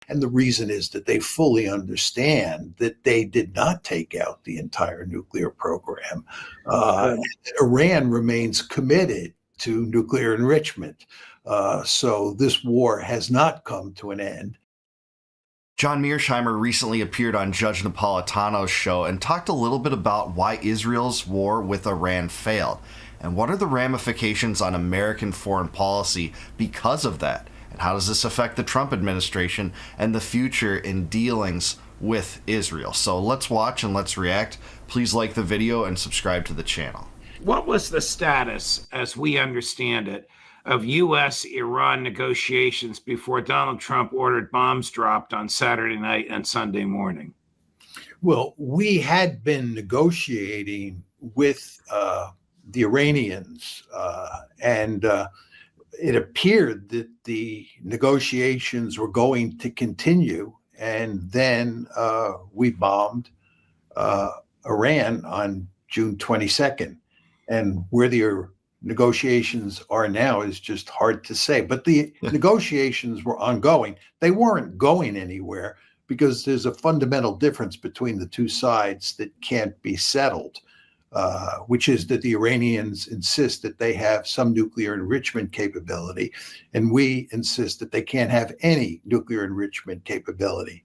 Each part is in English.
And the reason is that they fully understand that they did not take out the entire nuclear program. Iran remains committed to nuclear enrichment. So this war has not come to an end. John Mearsheimer recently appeared on Judge Napolitano's show and talked a little bit about why Israel's war with Iran failed, and what are the ramifications on American foreign policy because of that, and how does this affect the Trump administration and the future in dealings with Israel. So let's watch and let's react. Please like the video and subscribe to the channel. What was the status, as we understand it, of U.S.-Iran negotiations before Donald Trump ordered bombs dropped on Saturday night and Sunday morning? Well, we had been negotiating with the Iranians, and it appeared that the negotiations were going to continue, and then we bombed Iran on June 22nd. And where the negotiations are now is just hard to say. But the negotiations were ongoing. They weren't going anywhere because there's a fundamental difference between the two sides that can't be settled, which is that the Iranians insist that they have some nuclear enrichment capability, and we insist that they can't have any nuclear enrichment capability.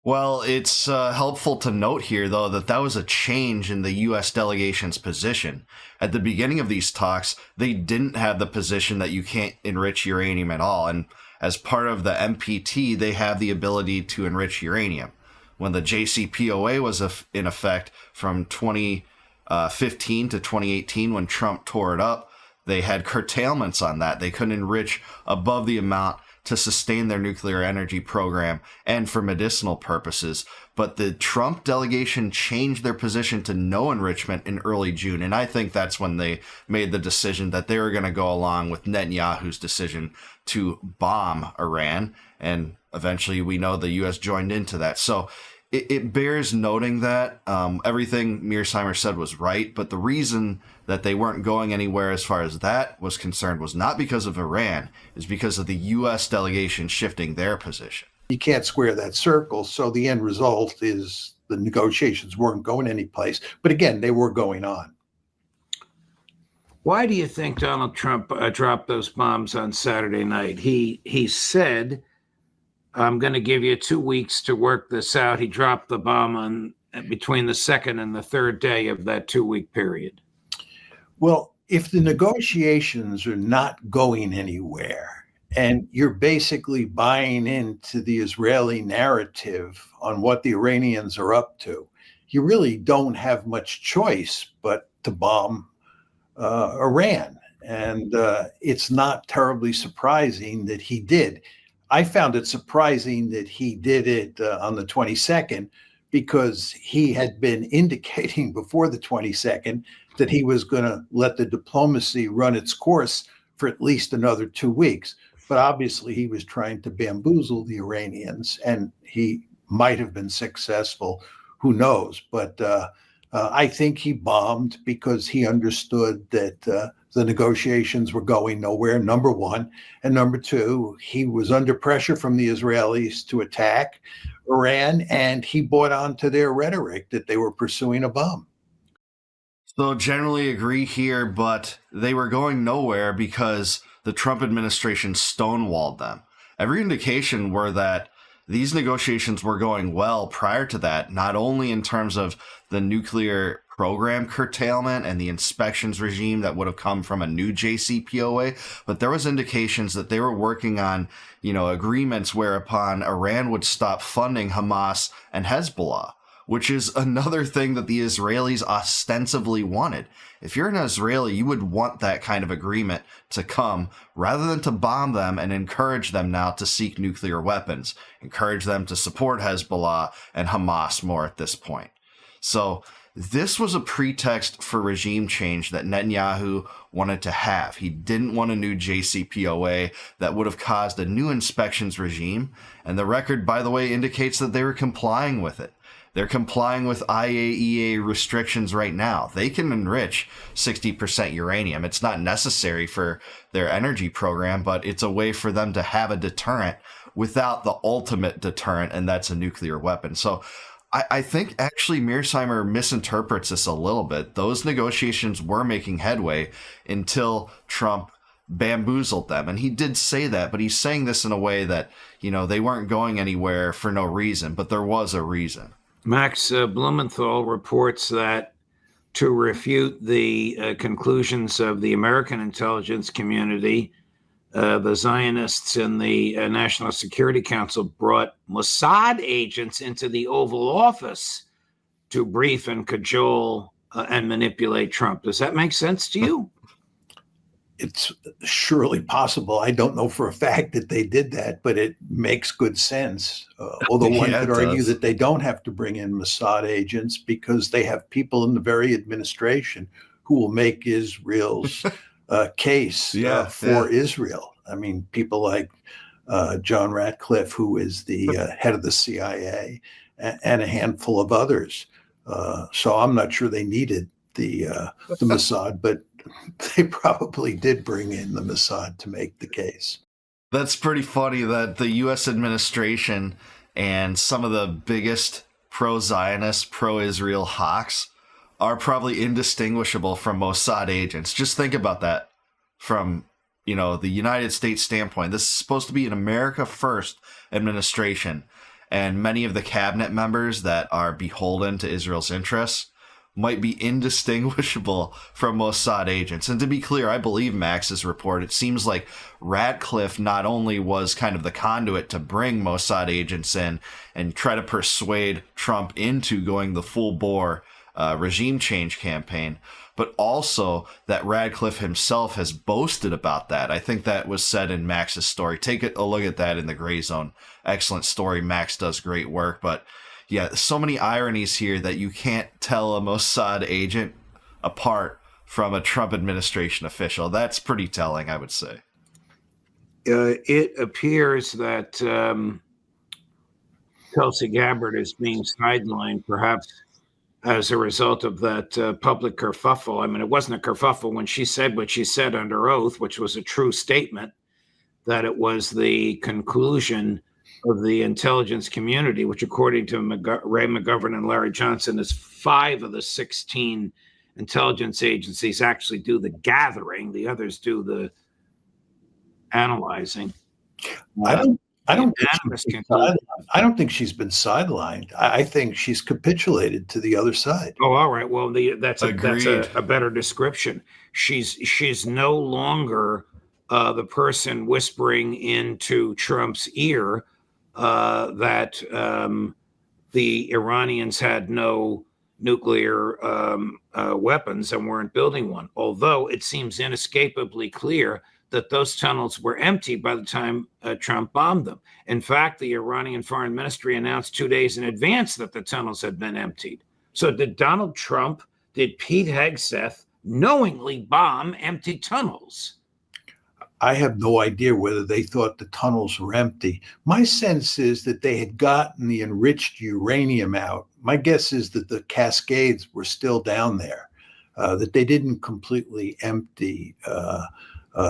Well, it's helpful to note here, though, that was a change in the U.S. delegation's position. At the beginning of these talks, they didn't have the position that you can't enrich uranium at all. And as part of the NPT, they have the ability to enrich uranium. When the JCPOA was in effect from 2015 to 2018, when Trump tore it up, they had curtailments on that. They couldn't enrich above the amount to sustain their nuclear energy program and for medicinal purposes. But the Trump delegation changed their position to no enrichment in early June. And I think that's when they made the decision that they were going to go along with Netanyahu's decision to bomb Iran. And eventually we know the U.S. joined into that. So it bears noting that everything Mearsheimer said was right, but the reason that they weren't going anywhere as far as that was concerned was not because of Iran, it's because of the U.S. delegation shifting their position. You can't square that circle, so the end result is the negotiations weren't going anyplace. But again, they were going on. Why do you think Donald Trump dropped those bombs on Saturday night? He said, I'm going to give you 2 weeks to work this out. He dropped the bomb on between the second and the third day of that 2-week period. Well, if the negotiations are not going anywhere and you're basically buying into the Israeli narrative on what the Iranians are up to, you really don't have much choice but to bomb Iran. And it's not terribly surprising that he did. I found it surprising that he did it on the 22nd, because he had been indicating before the 22nd that he was going to let the diplomacy run its course for at least another 2 weeks. But obviously he was trying to bamboozle the Iranians, and he might have been successful. Who knows? But I think he bombed because he understood that the negotiations were going nowhere, number one. And number two, he was under pressure from the Israelis to attack Iran, and he bought onto their rhetoric that they were pursuing a bomb. So generally agree here, but they were going nowhere because the Trump administration stonewalled them. Every indication were that these negotiations were going well prior to that, not only in terms of the nuclear program curtailment and the inspections regime that would have come from a new JCPOA, but there was indications that they were working on, agreements whereupon Iran would stop funding Hamas and Hezbollah, which is another thing that the Israelis ostensibly wanted. If you're an Israeli, you would want that kind of agreement to come rather than to bomb them and encourage them now to seek nuclear weapons, encourage them to support Hezbollah and Hamas more at this point. So this was a pretext for regime change that Netanyahu wanted to have. He didn't want a new JCPOA that would have caused a new inspections regime. And the record, by the way, indicates that they were complying with it. They're complying with IAEA restrictions right now. They can enrich 60% uranium. It's not necessary for their energy program, but it's a way for them to have a deterrent without the ultimate deterrent, and that's a nuclear weapon. So I think actually Mearsheimer misinterprets this a little bit. Those negotiations were making headway until Trump bamboozled them. And he did say that, but he's saying this in a way that, they weren't going anywhere for no reason, but there was a reason. Max Blumenthal reports that to refute the conclusions of the American intelligence community, the Zionists and the National Security Council brought Mossad agents into the Oval Office to brief and cajole and manipulate Trump. Does that make sense to you? It's surely possible. I don't know for a fact that they did that, but it makes good sense. Although one could argue that they don't have to bring in Mossad agents because they have people in the very administration who will make Israel's case for Israel. I mean, people like John Ratcliffe, who is the head of the CIA, and a handful of others. So I'm not sure they needed the Mossad, but they probably did bring in the Mossad to make the case. That's pretty funny that the U.S. administration and some of the biggest pro-Zionist, pro-Israel hawks are probably indistinguishable from Mossad agents. Just think about that from, the United States standpoint. This is supposed to be an America First administration, and many of the cabinet members that are beholden to Israel's interests might be indistinguishable from Mossad agents. And to be clear, I believe Max's report. It seems like Ratcliffe not only was kind of the conduit to bring Mossad agents in and try to persuade Trump into going the full bore regime change campaign, but also that Ratcliffe himself has boasted about that. I think that was said in Max's story. Take a look at that in the Gray Zone. Excellent story. Max does great work, but yeah, so many ironies here that you can't tell a Mossad agent apart from a Trump administration official. That's pretty telling, I would say. It appears that Tulsi Gabbard is being sidelined, perhaps as a result of that public kerfuffle. I mean, it wasn't a kerfuffle when she said what she said under oath, which was a true statement, that it was the conclusion of the intelligence community, which according to Ray McGovern and Larry Johnson is 5 of the 16 intelligence agencies actually do the gathering. The others do the analyzing. I don't think she's been sidelined. I think she's capitulated to the other side. Oh, all right. Well, that's a better description. She's no longer the person whispering into Trump's ear that the Iranians had no nuclear weapons and weren't building one, although it seems inescapably clear that those tunnels were empty by the time Trump bombed them. In fact, the Iranian Foreign Ministry announced 2 days in advance that the tunnels had been emptied. So did Donald Trump, did Pete Hegseth knowingly bomb empty tunnels? I have no idea whether they thought the tunnels were empty. My sense is that they had gotten the enriched uranium out. My guess is that the cascades were still down there, that they didn't completely empty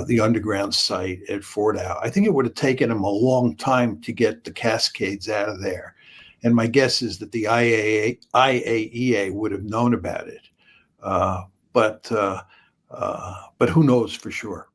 the underground site at Fort Howe. I think it would have taken them a long time to get the cascades out of there. And my guess is that the IAEA would have known about it. But who knows for sure?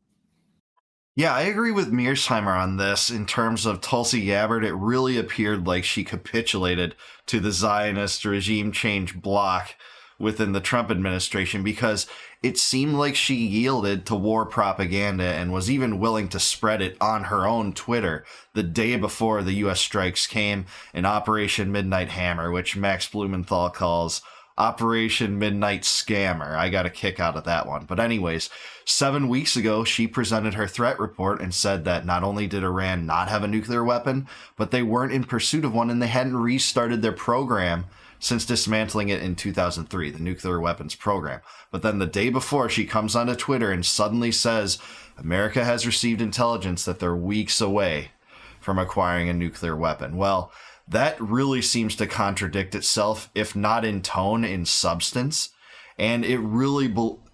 Yeah, I agree with Mearsheimer on this. In terms of Tulsi Gabbard, it really appeared like she capitulated to the Zionist regime change bloc within the Trump administration, because it seemed like she yielded to war propaganda and was even willing to spread it on her own Twitter the day before the U.S. strikes came in Operation Midnight Hammer, which Max Blumenthal calls Operation Midnight Scammer. I got a kick out of that one. But anyways, 7 weeks ago, she presented her threat report and said that not only did Iran not have a nuclear weapon, but they weren't in pursuit of one, and they hadn't restarted their program since dismantling it in 2003, the nuclear weapons program. But then the day before, she comes onto Twitter and suddenly says America has received intelligence that they're weeks away from acquiring a nuclear weapon. Well, that really seems to contradict itself, if not in tone, in substance. And it really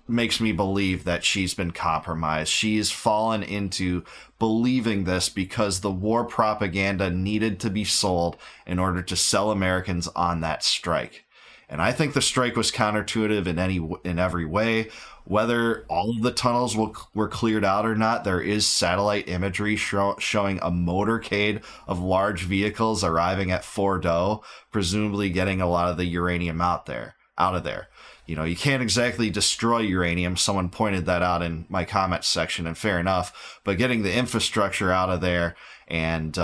makes me believe that she's been compromised. She's fallen into believing this because the war propaganda needed to be sold in order to sell Americans on that strike. And I think the strike was counterintuitive in every way. Whether all of the tunnels were cleared out or not, there is satellite imagery showing a motorcade of large vehicles arriving at Fordo, presumably getting a lot of the uranium out of there. You know, you can't exactly destroy uranium. Someone pointed that out in my comments section, and fair enough. But getting the infrastructure out of there, and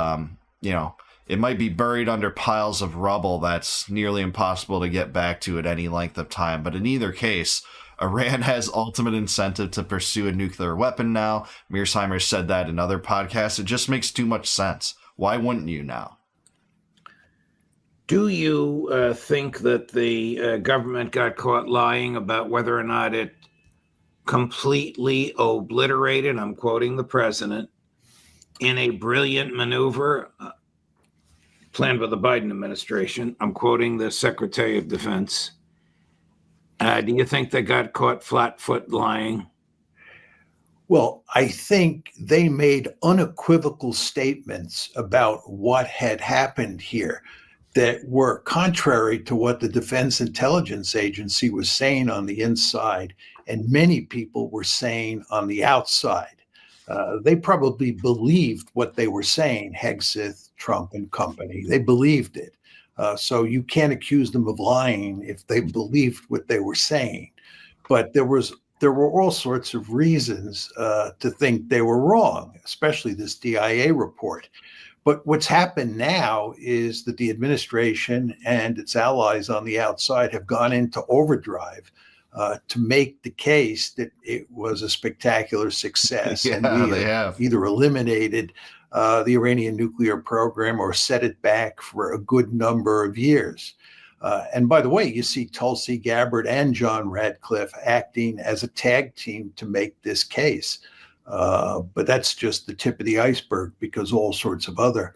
it might be buried under piles of rubble that's nearly impossible to get back to at any length of time. But in either case, Iran has ultimate incentive to pursue a nuclear weapon now. Mearsheimer said that in other podcasts. It just makes too much sense. Why wouldn't you now? Do you think that the government got caught lying about whether or not it completely obliterated, I'm quoting the president, in a brilliant maneuver planned by the Biden administration? I'm quoting the Secretary of Defense. Do you think they got caught flat-foot lying? Well, I think they made unequivocal statements about what had happened here that were contrary to what the Defense Intelligence Agency was saying on the inside, and many people were saying on the outside. They probably believed what they were saying, Hegseth, Trump, and company. They believed it. So you can't accuse them of lying if they believed what they were saying. But there were all sorts of reasons to think they were wrong, especially this DIA report. But what's happened now is that the administration and its allies on the outside have gone into overdrive to make the case that it was a spectacular success. Yeah, and we they have either eliminated the Iranian nuclear program or set it back for a good number of years. And by the way, you see Tulsi Gabbard and John Radcliffe acting as a tag team to make this case. But that's just the tip of the iceberg, because all sorts of other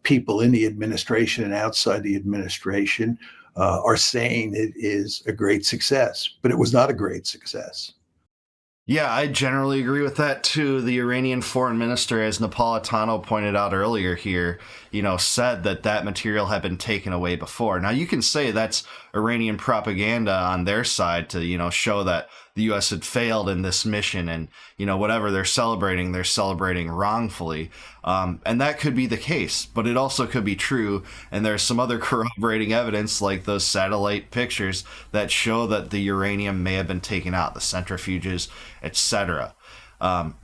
people in the administration and outside the administration are saying it is a great success, but it was not a great success. Yeah, I generally agree with that too. The Iranian foreign minister, as Napolitano pointed out earlier here, said that material had been taken away before. Now, you can say that's Iranian propaganda on their side to, show that the U.S. had failed in this mission, and, whatever they're celebrating wrongfully. And that could be the case, but it also could be true. And there's some other corroborating evidence, like those satellite pictures that show that the uranium may have been taken out, the centrifuges, etc.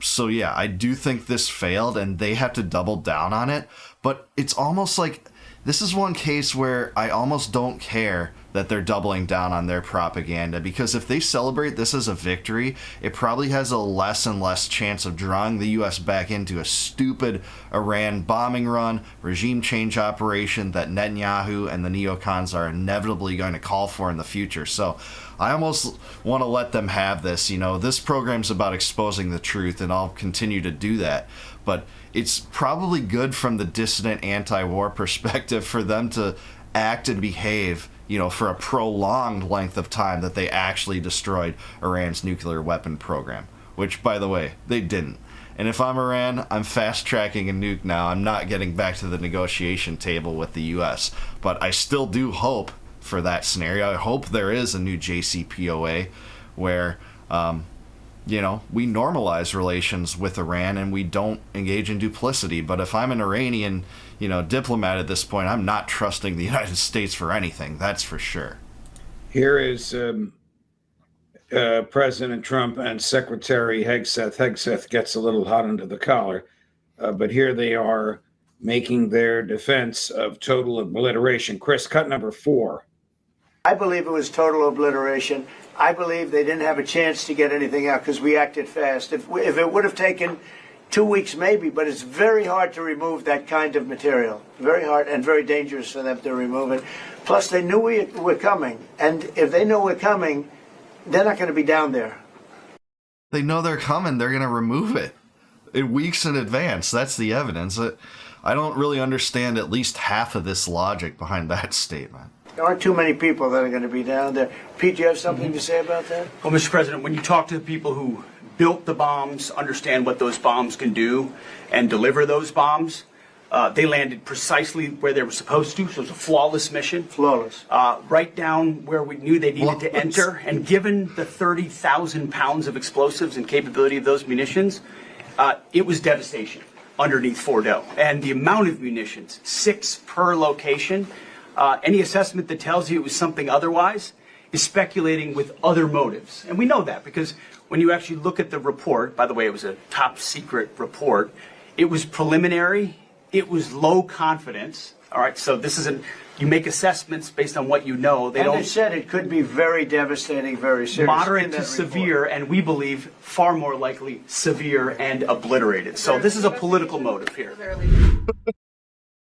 So yeah, I do think this failed, and they have to double down on it. But it's almost like this is one case where I almost don't care that they're doubling down on their propaganda, because if they celebrate this as a victory, it probably has a less and less chance of drawing the U.S. back into a stupid Iran bombing run, regime change operation that Netanyahu and the neocons are inevitably going to call for in the future. So I almost want to let them have this. This program's about exposing the truth, and I'll continue to do that. But it's probably good from the dissident anti-war perspective for them to act and behave, for a prolonged length of time, that they actually destroyed Iran's nuclear weapon program, which, by the way, they didn't. And if I'm Iran, I'm fast-tracking a nuke now. I'm not getting back to the negotiation table with the U.S. But I still do hope for that scenario. I hope there is a new JCPOA where, we normalize relations with Iran and we don't engage in duplicity. But if I'm an Iranian, diplomat at this point, I'm not trusting the United States for anything. That's for sure. Here is President Trump and Secretary Hegseth. Hegseth gets a little hot under the collar, but here they are making their defense of total obliteration. Chris, cut number 4. I believe it was total obliteration. I believe they didn't have a chance to get anything out because we acted fast. If it would have taken 2 weeks, maybe, but it's very hard to remove that kind of material. Very hard and very dangerous for them to remove it. Plus, they knew we were coming. And if they know we're coming, they're not going to be down there. They know they're coming. They're going to remove it weeks in advance. That's the evidence. I don't really understand at least half of this logic behind that statement. There aren't too many people that are going to be down there. Pete, do you have something to say about that? Well, Mr. President, when you talk to the people who built the bombs, understand what those bombs can do, and deliver those bombs, they landed precisely where they were supposed to, so it was a flawless mission. Flawless. Right down where we knew they needed to enter, and given the 30,000 pounds of explosives and capability of those munitions, it was devastation underneath Fordo. And the amount of munitions, 6 per location, any assessment that tells you it was something otherwise is speculating with other motives. And we know that because when you actually look at the report, by the way, it was a top secret report, it was preliminary, it was low confidence. All right, so this isn't, you make assessments based on what you know. They said it could be very devastating, very serious. Moderate to severe, and we believe far more likely severe and obliterated. So this is a political motive here.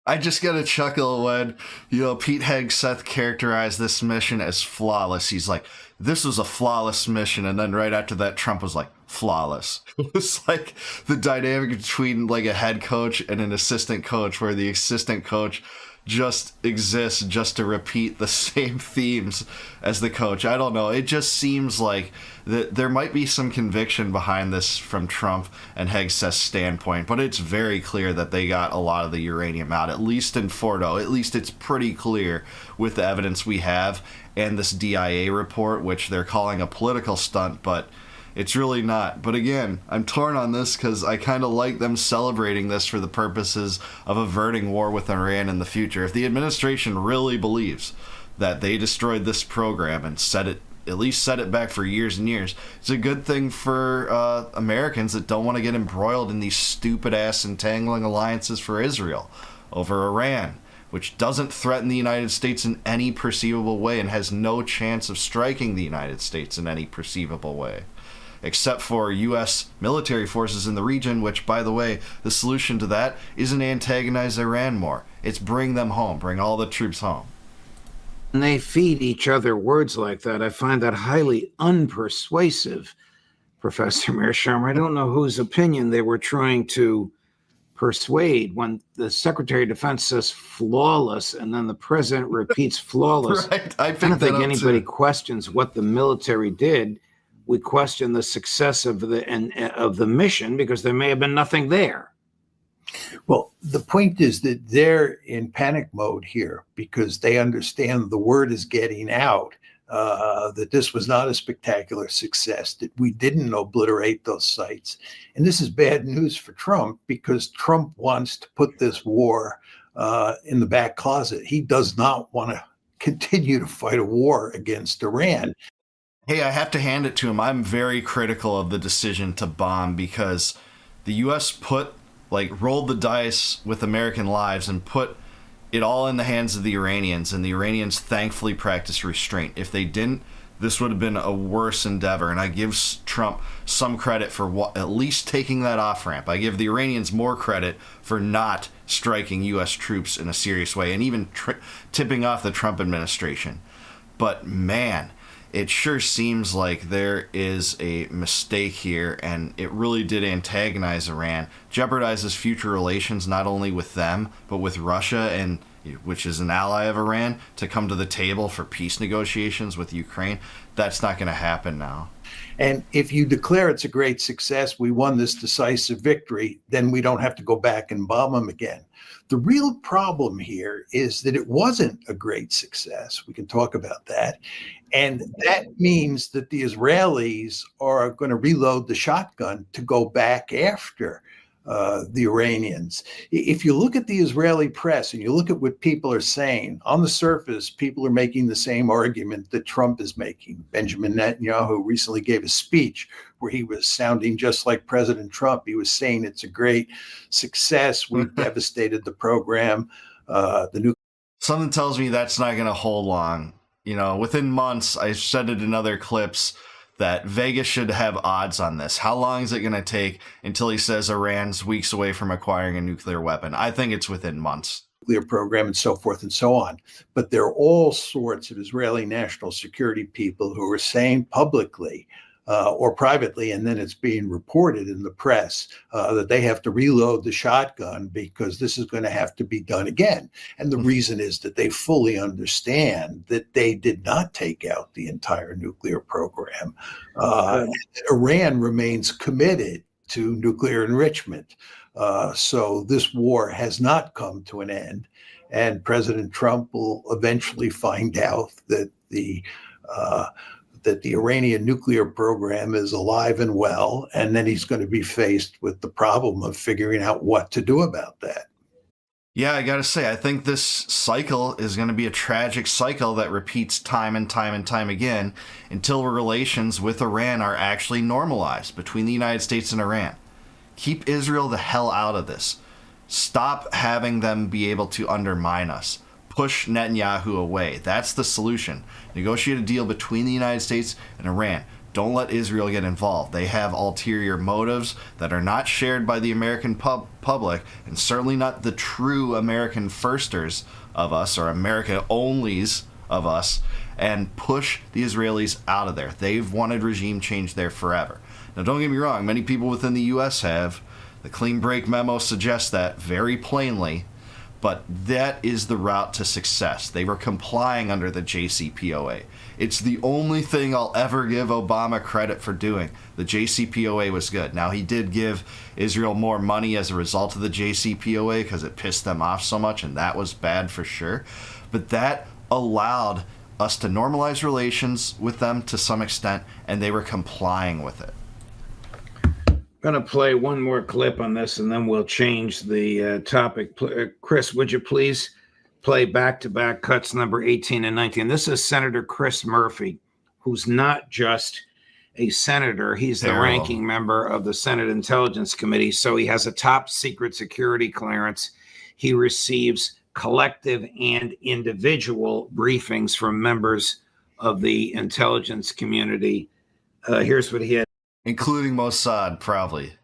I just got a chuckle when, Pete Hegseth characterized this mission as flawless. He's like, this was a flawless mission. And then right after that, Trump was like, flawless. It was like the dynamic between like a head coach and an assistant coach, where the assistant coach just exists just to repeat the same themes as the coach. I don't know. It just seems like that there might be some conviction behind this from Trump and Hegseth's standpoint, but it's very clear that they got a lot of the uranium out, at least in Fordo. At least it's pretty clear with the evidence we have and this DIA report, which they're calling a political stunt, but it's really not. But again, I'm torn on this because I kind of like them celebrating this for the purposes of averting war with Iran in the future. If the administration really believes that they destroyed this program and at least set it back for years and years, it's a good thing for Americans that don't want to get embroiled in these stupid-ass entangling alliances for Israel over Iran, which doesn't threaten the United States in any perceivable way and has no chance of striking the United States in any perceivable way, except for U.S. military forces in the region, which, by the way, the solution to that isn't antagonize Iran more. It's bring them home, bring all the troops home. And they feed each other words like that. I find that highly unpersuasive, Professor Mearsheimer. I don't know whose opinion they were trying to persuade when the Secretary of Defense says flawless and then the president repeats flawless. Right. I don't think anybody questions what the military did. We question the success of the mission because there may have been nothing there. Well, the point is that they're in panic mode here because they understand the word is getting out, that this was not a spectacular success, that we didn't obliterate those sites. And this is bad news for Trump because Trump wants to put this war in the back closet. He does not want to continue to fight a war against Iran. Hey, I have to hand it to him. I'm very critical of the decision to bomb because the U.S. rolled the dice with American lives and put it all in the hands of the Iranians, and the Iranians thankfully practiced restraint. If they didn't, this would have been a worse endeavor, and I give Trump some credit for at least taking that off-ramp. I give the Iranians more credit for not striking U.S. troops in a serious way and even tipping off the Trump administration. But man, it sure seems like there is a mistake here, and it really did antagonize Iran, jeopardizes future relations not only with them, but with Russia, and which is an ally of Iran, to come to the table for peace negotiations with Ukraine. That's not going to happen now. And if you declare it's a great success, we won this decisive victory, then we don't have to go back and bomb them again. The real problem here is that it wasn't a great success. We can talk about that. And that means that the Israelis are going to reload the shotgun to go back after the Iranians. If you look at the Israeli press and you look at what people are saying, on the surface, people are making the same argument that Trump is making. Benjamin Netanyahu recently gave a speech where he was sounding just like President Trump. He was saying it's a great success. We've devastated the program. Something tells me that's not going to hold long. Within months, I've said it in other clips, that Vegas should have odds on this. How long is it going to take until he says Iran's weeks away from acquiring a nuclear weapon? I think it's within months. Nuclear program and so forth and so on. But there are all sorts of Israeli national security people who are saying publicly or privately, and then it's being reported in the press that they have to reload the shotgun because this is going to have to be done again. And the reason is that they fully understand that they did not take out the entire nuclear program. Iran remains committed to nuclear enrichment. So this war has not come to an end. And President Trump will eventually find out that the Iranian nuclear program is alive and well, and then he's going to be faced with the problem of figuring out what to do about that. Yeah, I gotta say, I think this cycle is going to be a tragic cycle that repeats time and time and time again until relations with Iran are actually normalized between the United States and Iran. Keep Israel the hell out of this. Stop having them be able to undermine us. Push Netanyahu away. That's the solution. Negotiate a deal between the United States and Iran. Don't let Israel get involved. They have ulterior motives that are not shared by the American public, and certainly not the true American firsters of us, or America onlys of us, and push the Israelis out of there. They've wanted regime change there forever. Now, don't get me wrong. Many people within the U.S. have. The clean break memo suggests that very plainly. But that is the route to success. They were complying under the JCPOA. It's the only thing I'll ever give Obama credit for doing. The JCPOA was good. Now, he did give Israel more money as a result of the JCPOA because it pissed them off so much, and that was bad for sure. But that allowed us to normalize relations with them to some extent, and they were complying with it. Going to play one more clip on this, and then we'll change the topic. Chris, would you please play back-to-back cuts number 18 and 19? This is Senator Chris Murphy, who's not just a senator. He's the ranking member of the Senate Intelligence Committee, so he has a top secret security clearance. He receives collective and individual briefings from members of the intelligence community. Here's what he had. Including Mossad, probably.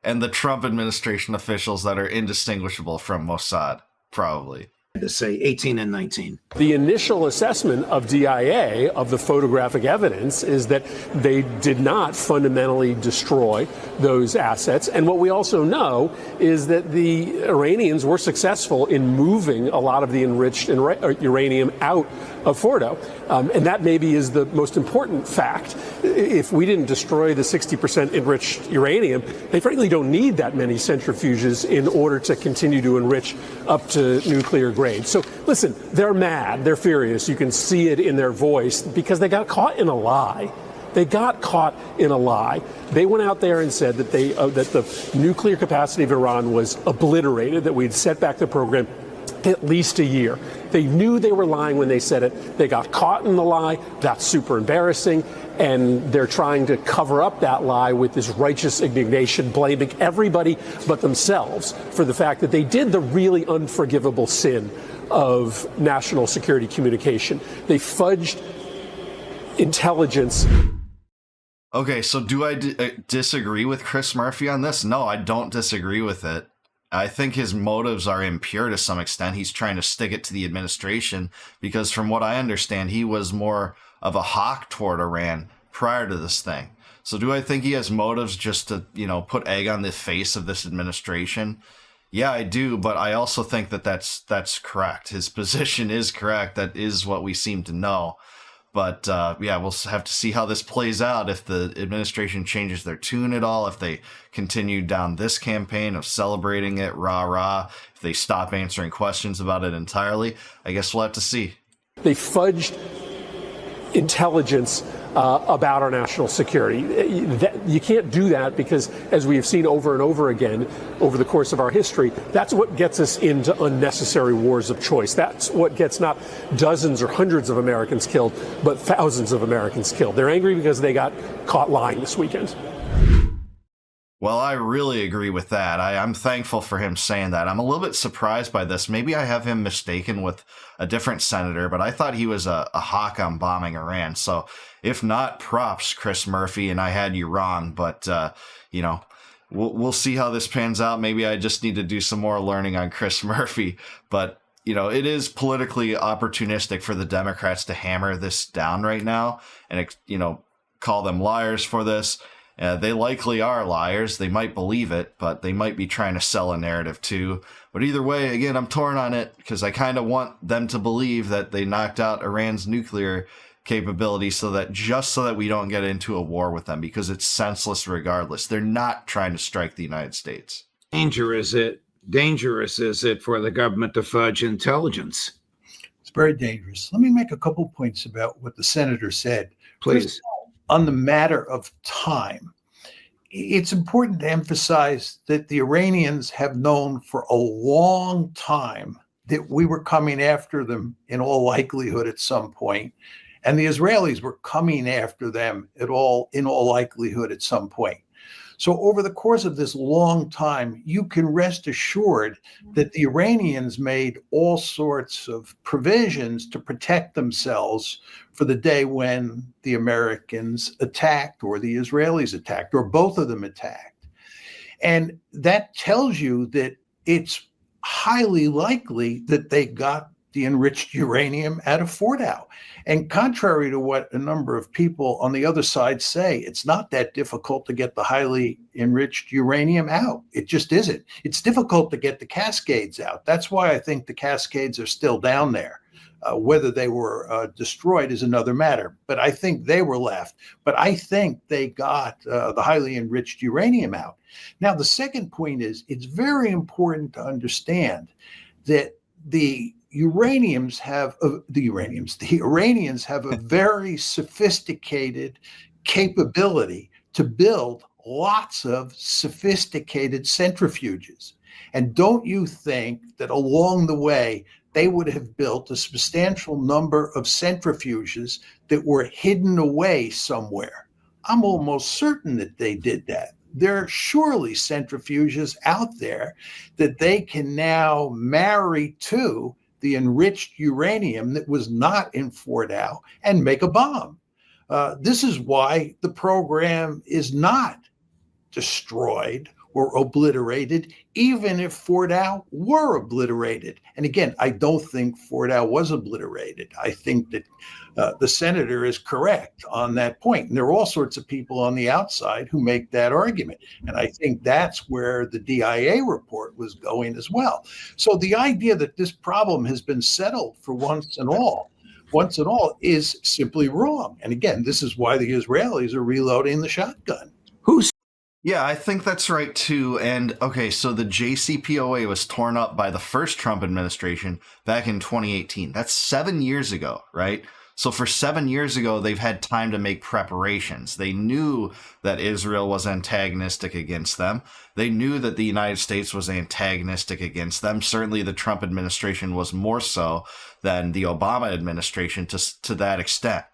And the Trump administration officials that are indistinguishable from Mossad, probably. To say 18 and 19. The initial assessment of DIA of the photographic evidence is that they did not fundamentally destroy those assets. And what we also know is that the Iranians were successful in moving a lot of the enriched uranium out of Fordo. And that maybe is the most important fact. If we didn't destroy the 60% enriched uranium, they frankly don't need that many centrifuges in order to continue to enrich up to nuclear grade. So listen, they're mad, they're furious. You can see it in their voice because they got caught in a lie. They got caught in a lie. They went out there and said that that the nuclear capacity of Iran was obliterated, that we'd set back the program at least a year. They knew they were lying when they said it. They got caught in the lie. That's super embarrassing. And they're trying to cover up that lie with this righteous indignation, blaming everybody but themselves for the fact that they did the really unforgivable sin of national security communication. They fudged intelligence. Okay, so do I disagree with Chris Murphy on this? No, I don't disagree with it. I think his motives are impure to some extent. He's trying to stick it to the administration because from what I understand, he was more of a hawk toward Iran prior to this thing. So do I think he has motives just to, put egg on the face of this administration? Yeah, I do, but I also think that that's correct. His position is correct. That is what we seem to know. But yeah, we'll have to see how this plays out, if the administration changes their tune at all, if they continue down this campaign of celebrating it, rah-rah, if they stop answering questions about it entirely. I guess we'll have to see. They fudged intelligence about our national security. You can't do that because, as we have seen over and over again over the course of our history, that's what gets us into unnecessary wars of choice. That's what gets not dozens or hundreds of Americans killed, but thousands of Americans killed. They're angry because they got caught lying this weekend. Well, I really agree with that. I'm thankful for him saying that. I'm a little bit surprised by this. Maybe I have him mistaken with a different senator, but I thought he was a hawk on bombing Iran. So if not, props, Chris Murphy, and I had you wrong. But, we'll see how this pans out. Maybe I just need to do some more learning on Chris Murphy. But, it is politically opportunistic for the Democrats to hammer this down right now and, call them liars for this. They likely are liars. They might believe it, but they might be trying to sell a narrative too. But either way, again, I'm torn on it because I kind of want them to believe that they knocked out Iran's nuclear capability so that we don't get into a war with them, because it's senseless regardless. They're not trying to strike the United States. Dangerous is it for the government to fudge intelligence? It's very dangerous. Let me make a couple points about what the senator said. Please. First, on the matter of time, it's important to emphasize that the Iranians have known for a long time that we were coming after them in all likelihood at some point, and the Israelis were coming after them in all likelihood at some point. So over the course of this long time, you can rest assured that the Iranians made all sorts of provisions to protect themselves for the day when the Americans attacked or the Israelis attacked or both of them attacked. And that tells you that it's highly likely that they got the enriched uranium out of Fordow. And contrary to what a number of people on the other side say, it's not that difficult to get the highly enriched uranium out. It just isn't. It's difficult to get the Cascades out. That's why I think the Cascades are still down there. Whether they were destroyed is another matter, but I think they were left. But I think they got the highly enriched uranium out. Now, the second point is it's very important to understand that the Iranians have a very sophisticated capability to build lots of sophisticated centrifuges. And don't you think that along the way, they would have built a substantial number of centrifuges that were hidden away somewhere? I'm almost certain that they did that. There are surely centrifuges out there that they can now marry to the enriched uranium that was not in Fordow and make a bomb. This is why the program is not destroyed or obliterated, even if Fordow were obliterated. And again, I don't think Fordow was obliterated. I think that the senator is correct on that point. And there are all sorts of people on the outside who make that argument. And I think that's where the DIA report was going as well. So the idea that this problem has been settled for once and all is simply wrong. And again, this is why the Israelis are reloading the shotgun. Yeah, I think that's right too. And okay, so the JCPOA was torn up by the first Trump administration back in 2018. That's 7 years ago, right? So for 7 years ago, they've had time to make preparations. They knew that Israel was antagonistic against them. They knew that the United States was antagonistic against them. Certainly the Trump administration was more so than the Obama administration to that extent.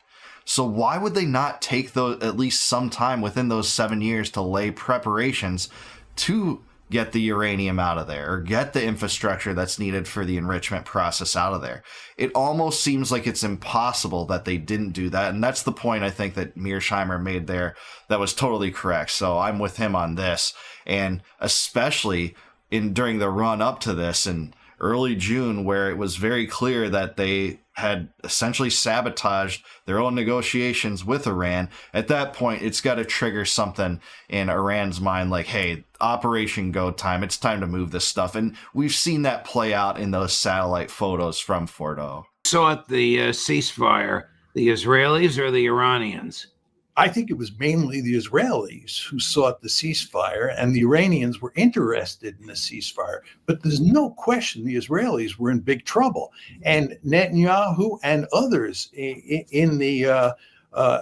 So why would they not take at least some time within those 7 years to lay preparations to get the uranium out of there or get the infrastructure that's needed for the enrichment process out of there? It almost seems like it's impossible that they didn't do that. And that's the point I think that Mearsheimer made there that was totally correct. So I'm with him on this. And especially during the run up to this in early June, where it was very clear that they had essentially sabotaged their own negotiations with Iran. At that point, it's got to trigger something in Iran's mind like, hey, Operation Go Time, it's time to move this stuff. And we've seen that play out in those satellite photos from Fordow. So at the ceasefire, the Israelis or the Iranians? I think it was mainly the Israelis who sought the ceasefire, and the Iranians were interested in the ceasefire. But there's no question the Israelis were in big trouble. And Netanyahu and others in the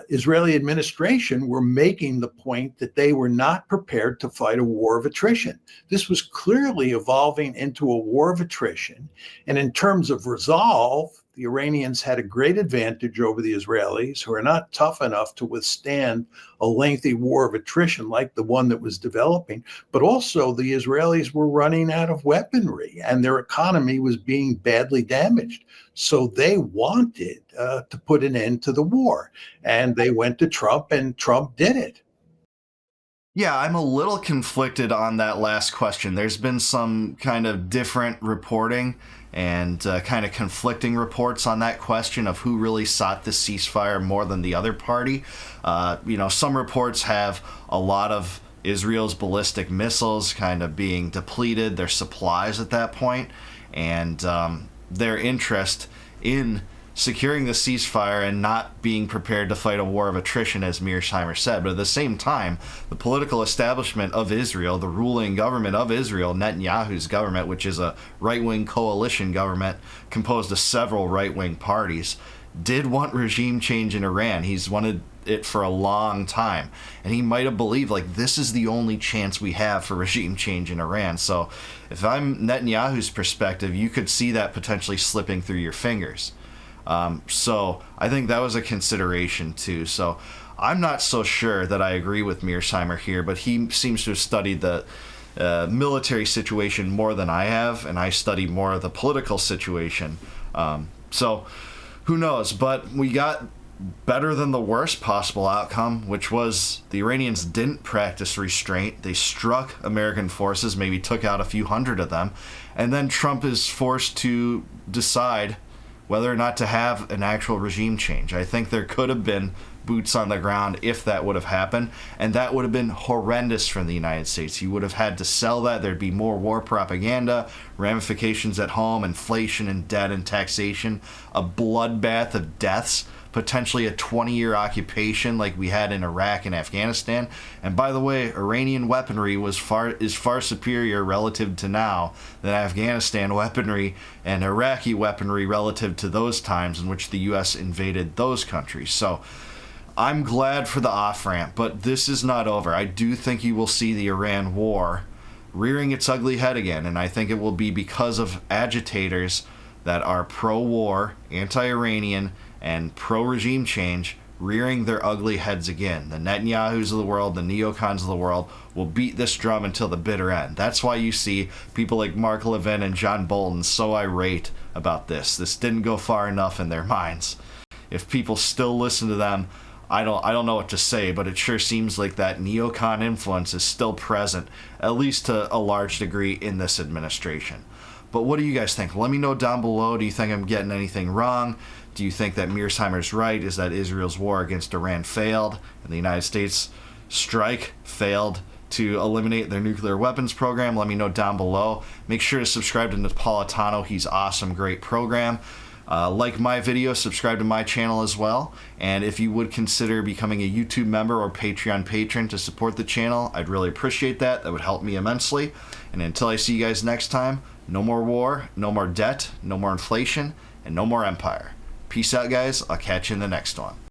Israeli administration were making the point that they were not prepared to fight a war of attrition. This was clearly evolving into a war of attrition. And in terms of resolve, the Iranians had a great advantage over the Israelis, who are not tough enough to withstand a lengthy war of attrition like the one that was developing. But also the Israelis were running out of weaponry and their economy was being badly damaged. So they wanted to put an end to the war. And they went to Trump, and Trump did it. Yeah, I'm a little conflicted on that last question. There's been some kind of different reporting, and kind of conflicting reports on that question of who really sought the ceasefire more than the other party. Some reports have a lot of Israel's ballistic missiles kind of being depleted, their supplies at that point, and their interest in securing the ceasefire and not being prepared to fight a war of attrition, as Mearsheimer said. But at the same time, the political establishment of Israel, the ruling government of Israel, Netanyahu's government, which is a right-wing coalition government composed of several right-wing parties, did want regime change in Iran. He's wanted it for a long time, and he might have believed like this is the only chance we have for regime change in Iran. So if I'm Netanyahu's perspective, you could see that potentially slipping through your fingers. So I think that was a consideration too. So I'm not so sure that I agree with Mearsheimer here, but he seems to have studied the military situation more than I have, and I study more of the political situation. So who knows? But we got better than the worst possible outcome, which was the Iranians didn't practice restraint. They struck American forces, maybe took out a few hundred of them, and then Trump is forced to decide whether or not to have an actual regime change. I think there could have been boots on the ground if that would have happened, and that would have been horrendous from the United States. He would have had to sell that. There'd be more war propaganda, ramifications at home, inflation and debt and taxation, a bloodbath of deaths, potentially a 20-year occupation like we had in Iraq and Afghanistan. And by the way, Iranian weaponry is far superior relative to now than Afghanistan weaponry and Iraqi weaponry relative to those times in which the U.S. invaded those countries. So I'm glad for the off-ramp, but this is not over. I do think you will see the Iran war rearing its ugly head again, and I think it will be because of agitators that are pro-war, anti-Iranian, and pro-regime change rearing their ugly heads again. The Netanyahus of the world, the neocons of the world will beat this drum until the bitter end. That's why you see people like Mark Levin and John Bolton so irate about this. This didn't go far enough in their minds. If people still listen to them, I don't know what to say, but it sure seems like that neocon influence is still present, at least to a large degree in this administration. But what do you guys think? Let me know down below. Do you think I'm getting anything wrong? Do you think that Mearsheimer's right? Is that Israel's war against Iran failed and the United States strike failed to eliminate their nuclear weapons program? Let me know down below. Make sure to subscribe to Napolitano. He's awesome, great program. Like my video, subscribe to my channel as well. And if you would consider becoming a YouTube member or Patreon patron to support the channel, I'd really appreciate that. That would help me immensely. And until I see you guys next time, no more war, no more debt, no more inflation, and no more empire. Peace out, guys. I'll catch you in the next one.